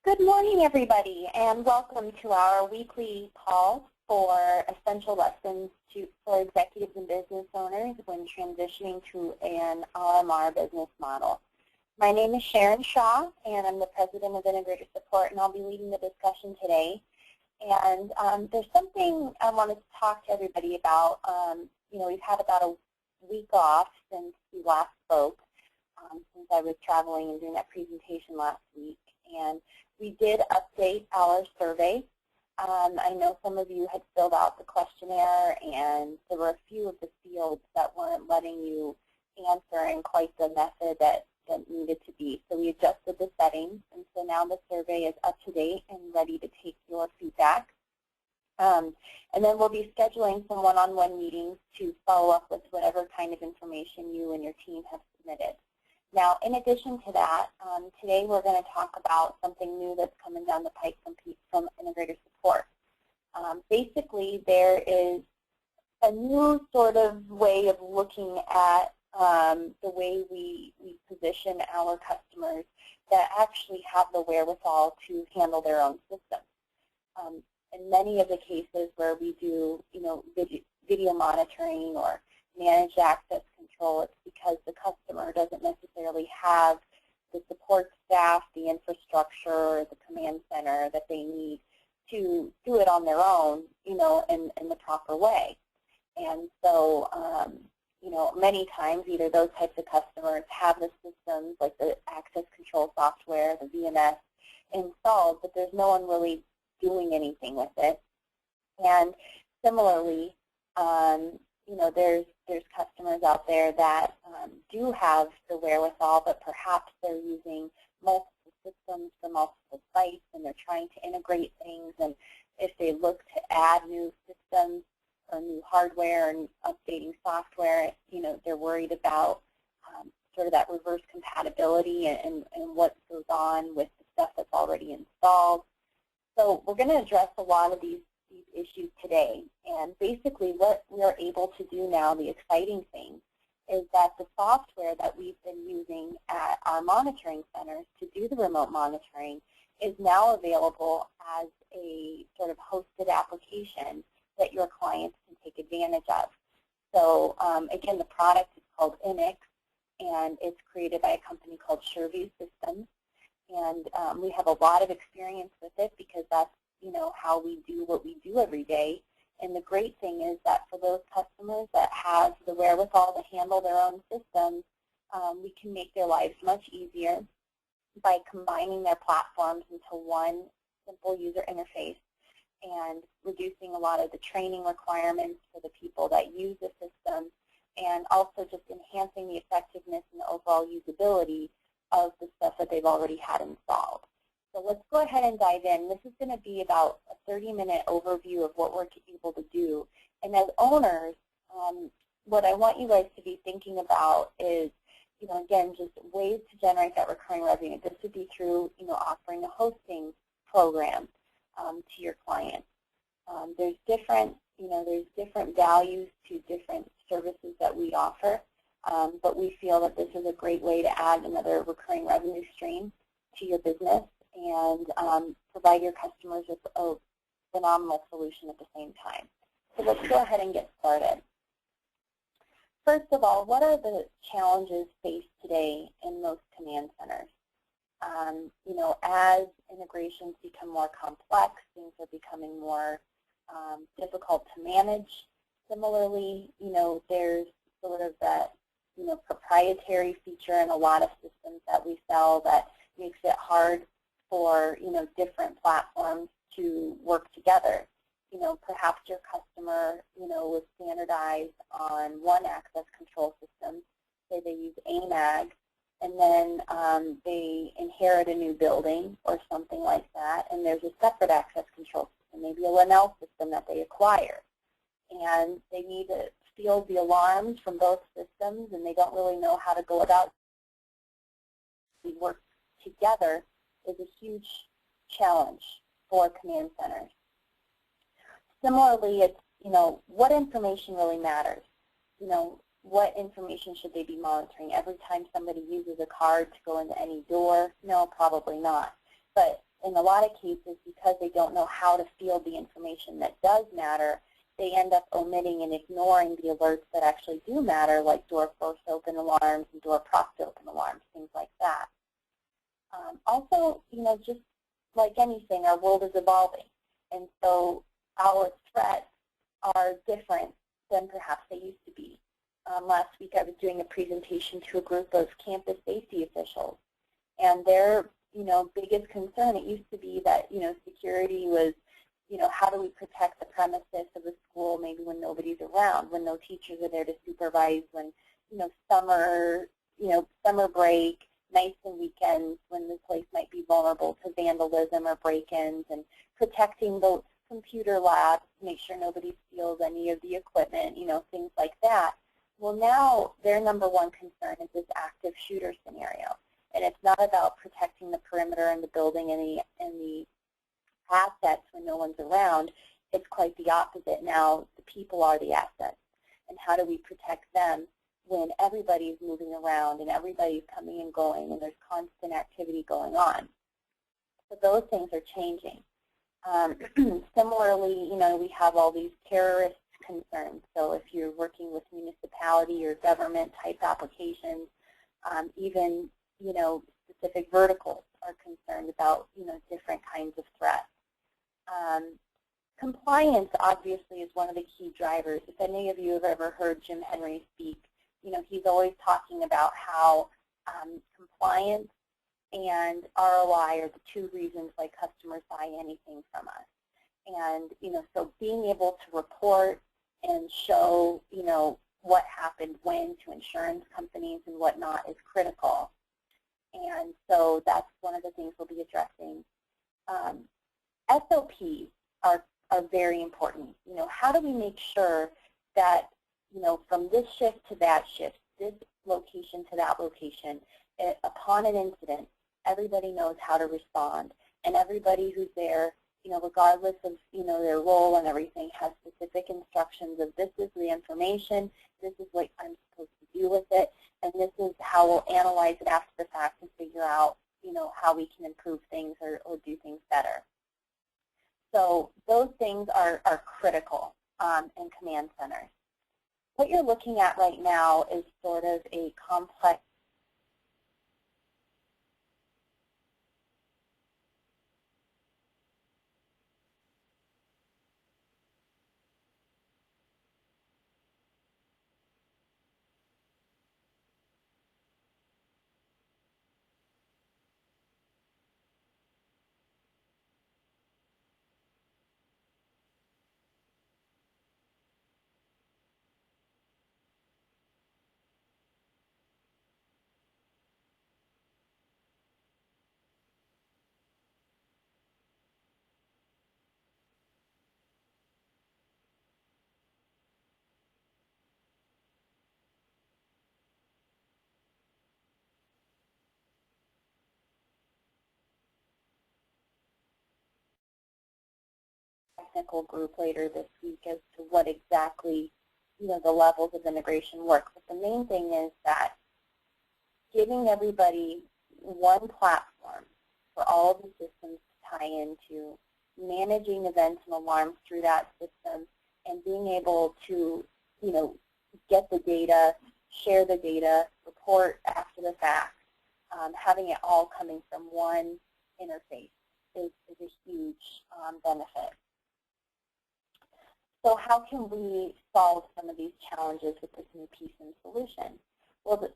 Good morning, everybody, and welcome to our weekly call for essential lessons for executives and business owners when transitioning to an RMR business model. My name is Sharon Shaw, and I'm the President of Integrator Support, and I'll be leading the discussion today. And there's something I wanted to talk to everybody about. We've had about a week off since we last spoke, since I was traveling and doing that presentation last week. And we did update our survey. I know some of you had filled out the questionnaire, and there were a few of the fields that weren't letting you answer in quite the method that needed to be. So we adjusted the settings, and so now the survey is up to date and ready to take your feedback. And then we'll be scheduling some one-on-one meetings to follow up with whatever kind of information you and your team have submitted. Now, in addition to that, today we're going to talk about something new that's coming down the pike from Integrator Support. Basically, there is a new sort of way of looking at the way we position our customers that actually have the wherewithal to handle their own system. In many of the cases where we do, video monitoring or managed access control, it's because the customer doesn't necessarily have the support staff, the infrastructure, the command center that they need to do it on their own, in the proper way. And so, many times either those types of customers have the systems like the access control software, the VMS installed, but there's no one really doing anything with it. And similarly, there's customers out there that do have the wherewithal, but perhaps they're using multiple systems for multiple sites, and they're trying to integrate things. And if they look to add new systems or new hardware and updating software, they're worried about sort of that reverse compatibility and what goes on with the stuff that's already installed. So we're going to address a lot of these issues today. And basically what we are able to do now, the exciting thing, is that the software that we've been using at our monitoring centers to do the remote monitoring is now available as a sort of hosted application that your clients can take advantage of. So again, the product is called INIX, and it's created by a company called SureView Systems. And we have a lot of experience with it because that's how we do what we do every day. And the great thing is that for those customers that have the wherewithal to handle their own systems, we can make their lives much easier by combining their platforms into one simple user interface and reducing a lot of the training requirements for the people that use the system, and also just enhancing the effectiveness and the overall usability of the stuff that they've already had installed. So let's go ahead and dive in. This is going to be about a 30-minute overview of what we're able to do. And as owners, what I want you guys to be thinking about is, again, just ways to generate that recurring revenue. This would be through, offering a hosting program to your clients. There's different values to different services that we offer, but we feel that this is a great way to add another recurring revenue stream to your business and provide your customers with a phenomenal solution at the same time. So let's go ahead and get started. First of all, what are the challenges faced today in most command centers? As integrations become more complex, things are becoming more difficult to manage. Similarly, there's sort of that proprietary feature in a lot of systems that we sell that makes it hard for different platforms to work together. Perhaps your customer was standardized on one access control system. Say they use AMAG, and then they inherit a new building or something like that, and there's a separate access control system, maybe a Linnell system that they acquire, and they need to field the alarms from both systems, and they don't really know how to go about it. Work together is a huge challenge for command centers. Similarly, it's, what information really matters? What information should they be monitoring? Every time somebody uses a card to go into any door? No, probably not. But in a lot of cases, because they don't know how to field the information that does matter, they end up omitting and ignoring the alerts that actually do matter, like door forced open alarms and door propped open alarms, things like that. Also, just like anything, our world is evolving, and so our threats are different than perhaps they used to be. Last week I was doing a presentation to a group of campus safety officials, and their biggest concern, it used to be that security was how do we protect the premises of the school maybe when nobody's around, when no teachers are there to supervise, when summer break, nights and weekends, when the place might be vulnerable to vandalism or break-ins, and protecting the computer labs to make sure nobody steals any of the equipment, things like that. Well, now their number one concern is this active shooter scenario. And it's not about protecting the perimeter and the building and the assets when no one's around. It's quite the opposite. Now the people are the assets. And how do we protect them when everybody's moving around and everybody's coming and going and there's constant activity going on? So those things are changing. Similarly, we have all these terrorist concerns. So if you're working with municipality or government type applications, even specific verticals are concerned about different kinds of threats. Compliance obviously is one of the key drivers. If any of you have ever heard Jim Henry speak, he's always talking about how compliance and ROI are the two reasons why customers buy anything from us. And so being able to report and show what happened when to insurance companies and whatnot is critical. And so that's one of the things we'll be addressing. SOPs are very important. How do we make sure that, from this shift to that shift, this location to that location, upon an incident, everybody knows how to respond, and everybody who's there, regardless of, their role and everything, has specific instructions of this is the information, this is what I'm supposed to do with it, and this is how we'll analyze it after the fact and figure out, how we can improve things or do things better. So those things are critical in command centers. What you're looking at right now is sort of a complex technical group later this week as to what exactly, the levels of integration work. But the main thing is that giving everybody one platform for all of the systems to tie into, managing events and alarms through that system, and being able to, get the data, share the data, report after the fact, having it all coming from one interface is a huge benefit. So how can we solve some of these challenges with this new PSIM solution? Well,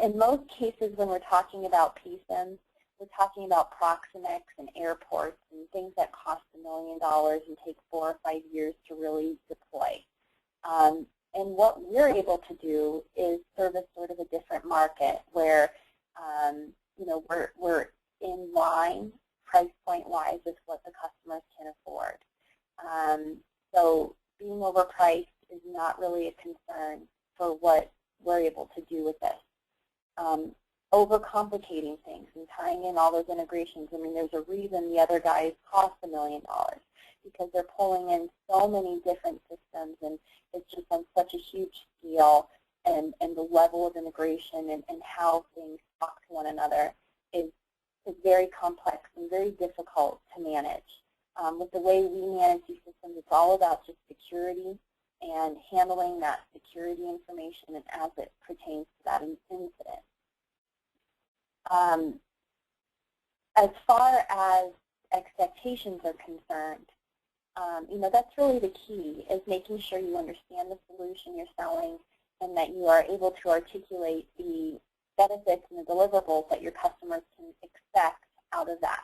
in most cases when we're talking about PSIMs, we're talking about Proximix and airports and things that cost $1 million and take 4 or 5 years to really deploy. And what we're able to do is service sort of a different market where, we're in line price point-wise with what the customers can afford. So being overpriced is not really a concern for what we're able to do with this. Overcomplicating things and tying in all those integrations. I mean, there's a reason the other guys cost $1 million, because they're pulling in so many different systems, and it's just on such a huge scale, and the level of integration and how things talk to one another is is very complex and very difficult to manage. With the way we manage these systems, it's all about just security and handling that security information and as it pertains to that incident. As far as expectations are concerned, that's really the key, is making sure you understand the solution you're selling and that you are able to articulate the benefits and the deliverables that your customers can expect out of that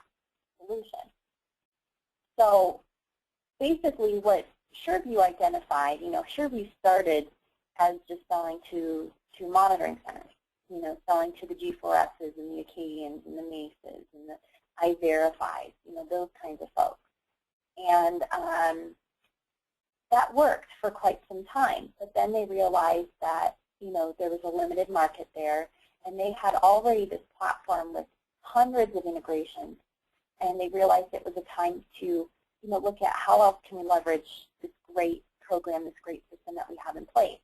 solution. So basically what SureView identified, SureView started as just selling to monitoring centers, selling to the G4S's and the Acadians and the Maces and the iVerifys, those kinds of folks. And that worked for quite some time, but then they realized that, there was a limited market there, and they had already this platform with hundreds of integrations, and they realized it was a time to, look at how else can we leverage this great program, this great system that we have in place.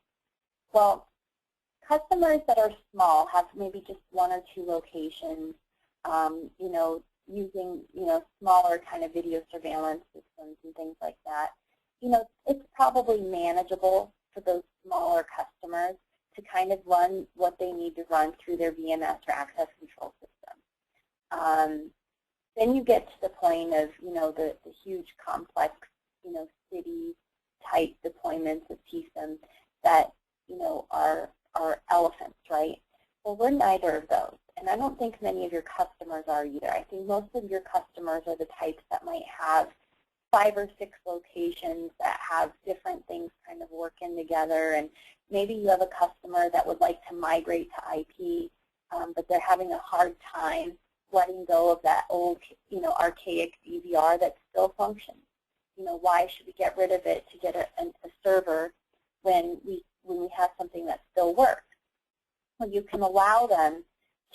Well, customers that are small, have maybe just 1 or 2 locations, using, smaller kind of video surveillance systems and things like that, it's probably manageable for those smaller customers to kind of run what they need to run through their VMS or access control system. Then you get to the point of, the huge complex, city-type deployments of TSIM that, are elephants, right? Well, we're neither of those, and I don't think many of your customers are either. I think most of your customers are the types that might have 5 or 6 locations that have different things kind of working together, and maybe you have a customer that would like to migrate to IP, but they're having a hard time letting go of that old, archaic DVR that still functions. Why should we get rid of it to get a server when we have something that still works? Well, you can allow them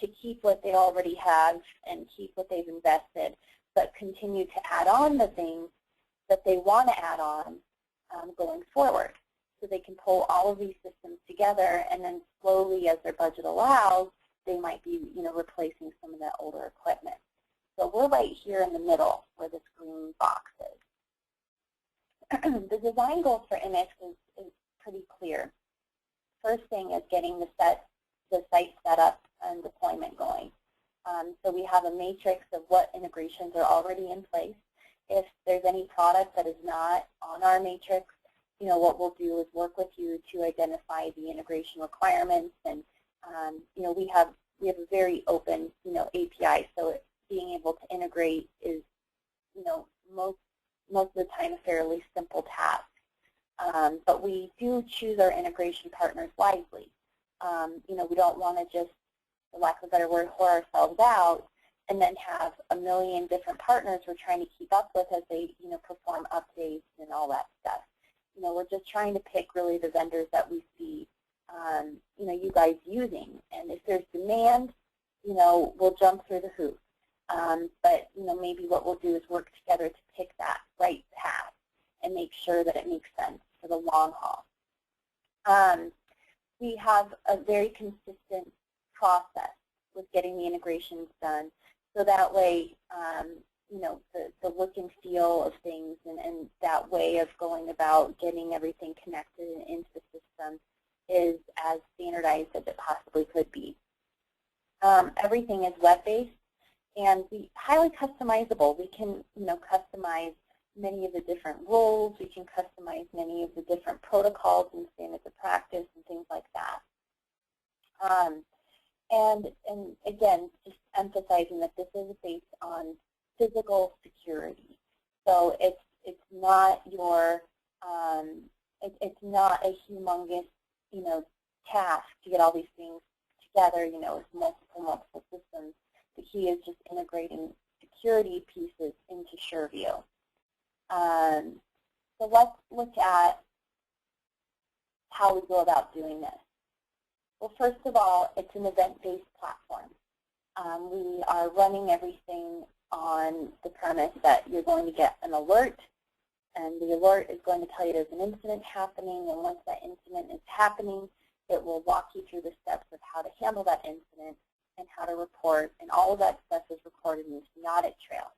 to keep what they already have and keep what they've invested, but continue to add on the things that they want to add on going forward. So they can pull all of these systems together, and then slowly, as their budget allows, they might be, replacing some of that older equipment. So we're right here in the middle where this green box is. The design goals for IMIX is pretty clear. First thing is getting the site set up and deployment going. So we have a matrix of what integrations are already in place. If there's any product that is not on our matrix, what we'll do is work with you to identify the integration requirements, and we have a very open API, so being able to integrate is most of the time a fairly simple task. But we do choose our integration partners wisely. We don't want to just, for lack of a better word, whore ourselves out and then have a million different partners we're trying to keep up with as they perform updates and all that stuff. We're just trying to pick really the vendors that we see you guys using, and if there's demand, we'll jump through the hoop. But maybe what we'll do is work together to pick that right path and make sure that it makes sense for the long haul. We have a very consistent process with getting the integrations done, so that way, the look and feel of things and that way of going about getting everything connected into the system is as standardized as it possibly could be. Everything is web-based and highly customizable. We can, customize many of the different roles. We can customize many of the different protocols and standards of practice and things like that. And again, just emphasizing that this is based on physical security. So it's not your it's not a humongous task to get all these things together. With multiple systems. The key is just integrating security pieces into SureView. So let's look at how we go about doing this. Well, first of all, it's an event-based platform. We are running everything on the premise that you're going to get an alert, and the alert is going to tell you there's an incident happening, and once that incident is happening, it will walk you through the steps of how to handle that incident and how to report, and all of that stuff is recorded into the audit trail.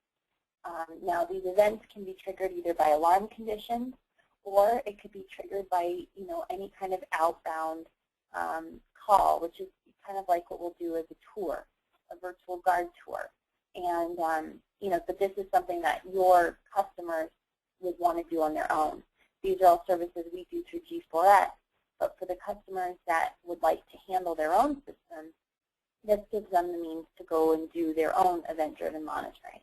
Now, these events can be triggered either by alarm conditions, or it could be triggered by, any kind of outbound call, which is kind of like what we'll do as a tour, a virtual guard tour. And, but this is something that your customers would want to do on their own. These are all services we do through G4S, but for the customers that would like to handle their own system, this gives them the means to go and do their own event-driven monitoring.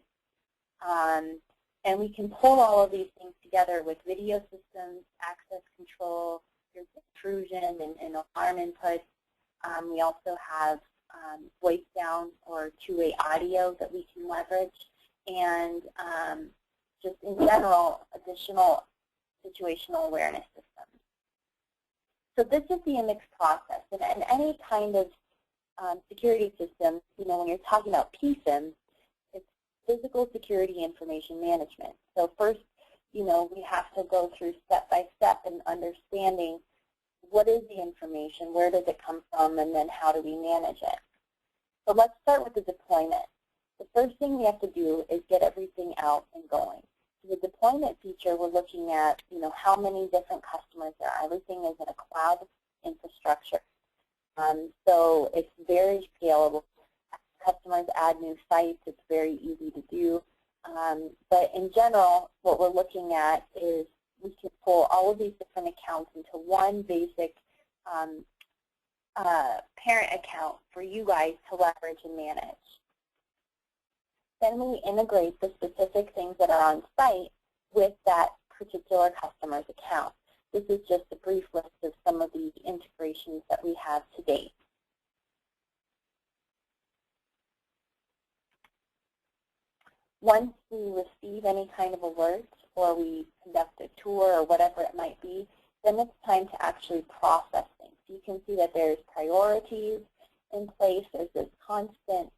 And we can pull all of these things together with video systems, access control, intrusion, and alarm input. We also have voice down or two-way audio that we can leverage, and just in general, additional situational awareness systems. So this is the IMIX process, and any kind of security system, when you're talking about PSIM, it's physical security information management. So first, we have to go through step by step in understanding what is the information, where does it come from, and then how do we manage it. So let's start with the deployment. The first thing we have to do is get everything out and going. So the deployment feature, we're looking at, how many different customers there are. Everything is in a cloud infrastructure. So it's very scalable. Customers add new sites. It's very easy to do. But in general, what we're looking at is we can pull all of these different accounts into one basic parent account for you guys to leverage and manage. Then we integrate the specific things that are on site with that particular customer's account. This is just a brief list of some of the integrations that we have to date. Once we receive any kind of alert or we conduct a tour or whatever it might be, then it's time to actually process things. You can see that there's priorities in place. There's this constant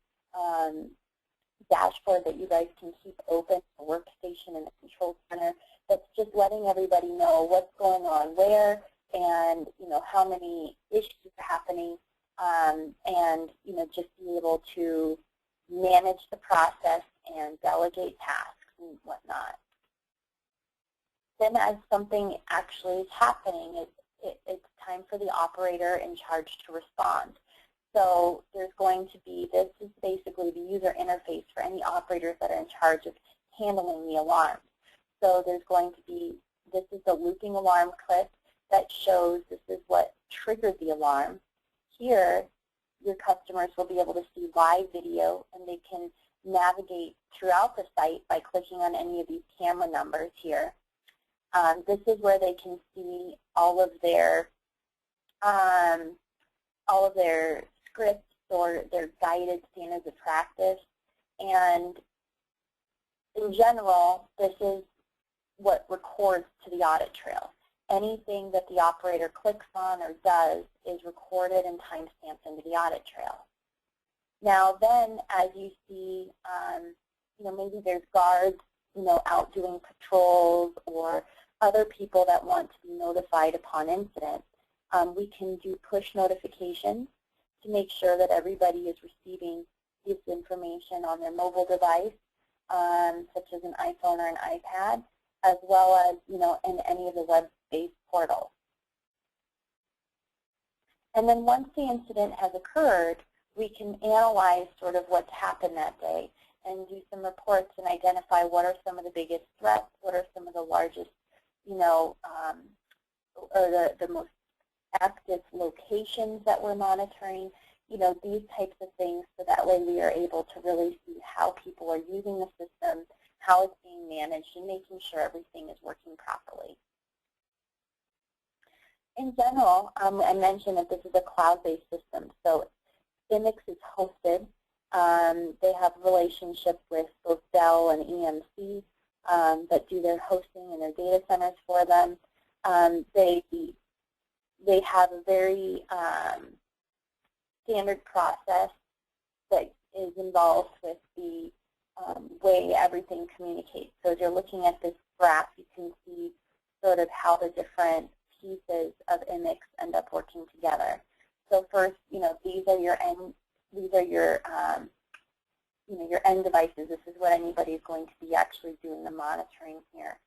dashboard that you guys can keep open, a workstation in the control center that's just letting everybody know what's going on where and, how many issues are happening and, just be able to manage the process and delegate tasks and whatnot. Then as something actually is happening, it's time for the operator in charge to respond. So there's going to be, this is basically the user interface for any operators that are in charge of handling the alarms. So there's going to be, this is the looping alarm clip that shows this is what triggered the alarm. Here, your customers will be able to see live video, and they can navigate throughout the site by clicking on any of these camera numbers here. This is where they can see all of their scripts or their guided standards of practice. And in general, this is what records to the audit trail. Anything that the operator clicks on or does is recorded and timestamped into the audit trail. Now then, as you see, maybe there's guards, out doing patrols or other people that want to be notified upon incident. We can do push notifications to make sure that everybody is receiving this information on their mobile device, such as an iPhone or an iPad, as well as, in any of the web-based portals. And then once the incident has occurred, we can analyze sort of what's happened that day and do some reports and identify what are some of the biggest threats, what are some of the largest, or the most active locations that we're monitoring, these types of things, so that way we are able to really see how people are using the system, how it's being managed, and making sure everything is working properly. In general, I mentioned that this is a cloud-based system, so IMIX is hosted. They have relationships with both Dell and EMC that do their hosting and their data centers for them. They have a very standard process that is involved with the way everything communicates. So as you're looking at this graph, you can see sort of how the different pieces of IMIX end up working together. So first, these are your end these are your your end devices. This is what anybody is going to be actually doing the monitoring here.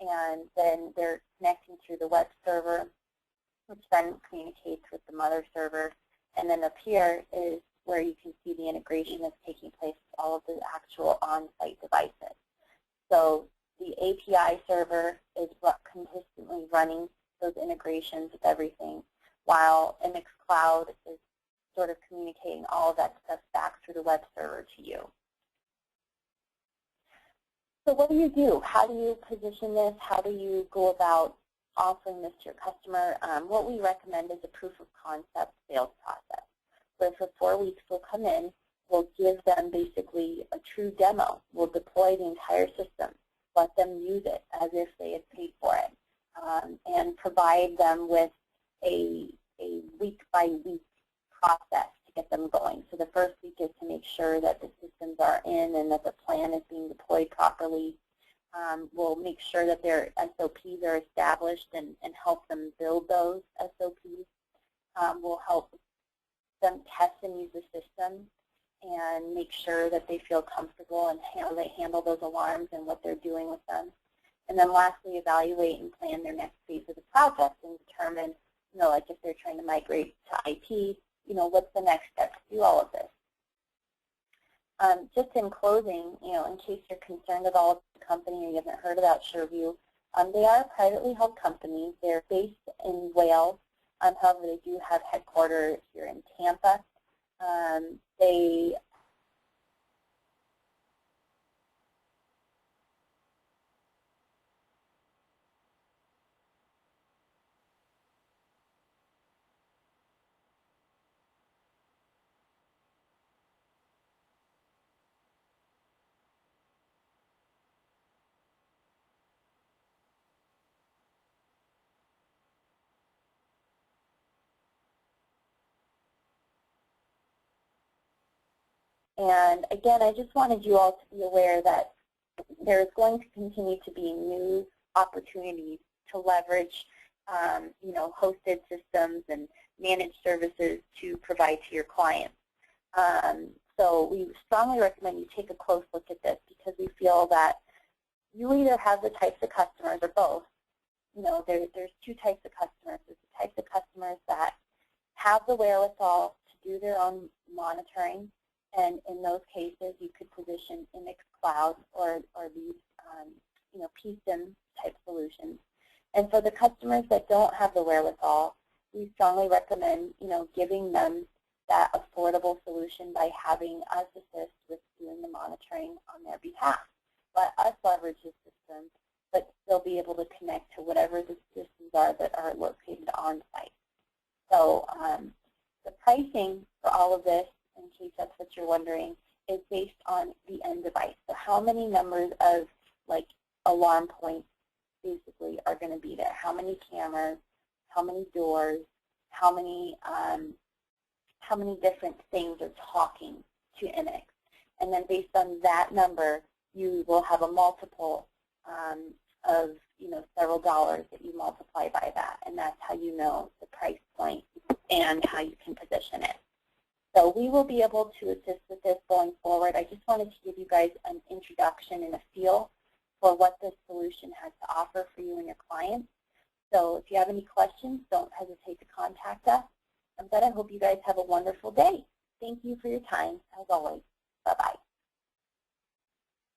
And then they're connecting through the web server, which then communicates with the mother server. And then up here is where you can see the integration that's taking place with all of the actual on-site devices. So the API server is consistently running those integrations with everything, while MX Cloud is sort of communicating all of that stuff back through the web server to you. So what do? How do you position this? How do you go about offering this to your customer? What we recommend is a proof of concept sales process. So for 4 weeks, we'll come in, we'll give them basically a true demo. We'll deploy the entire system, let them use it as if they had paid for it, and provide them with a week-by-week process to get them going. So the first week is to make sure that the systems are in and that the plan is being deployed properly. We'll make sure that their SOPs are established and help them build those SOPs. We'll help them test and use the system and make sure that they feel comfortable and how they handle those alarms and what they're doing with them. And then lastly, evaluate and plan their next phase of the project and determine, like if they're trying to migrate to IP, what's the next step to do all of this. Just in closing, in case you're concerned at all with the company or you haven't heard about SureView, they are a privately held company. They're based in Wales. However, they do have headquarters here in Tampa. And again, I just wanted you all to be aware that there's going to continue to be new opportunities to leverage, hosted systems and managed services to provide to your clients. So we strongly recommend you take a close look at this because we feel that you either have the types of customers or both. There's two types of customers. There's the types of customers that have the wherewithal to do their own monitoring. And in those cases, you could position MX Cloud or these, PSIM type solutions. And for the customers that don't have the wherewithal, we strongly recommend, giving them that affordable solution by having us assist with doing the monitoring on their behalf. Let us leverage the system, but still be able to connect to whatever the systems are that are located on site. So the pricing for all of this, in case that's what you're wondering, is based on the end device. So how many numbers of alarm points basically are going to be there? How many cameras? How many doors? How many different things are talking to MX? And then based on that number, you will have a multiple of several dollars that you multiply by that, and that's how you know the price point and how you can position it. So we will be able to assist with this going forward. I just wanted to give you guys an introduction and a feel for what this solution has to offer for you and your clients. So if you have any questions, don't hesitate to contact us. But I hope you guys have a wonderful day. Thank you for your time, as always. Bye-bye.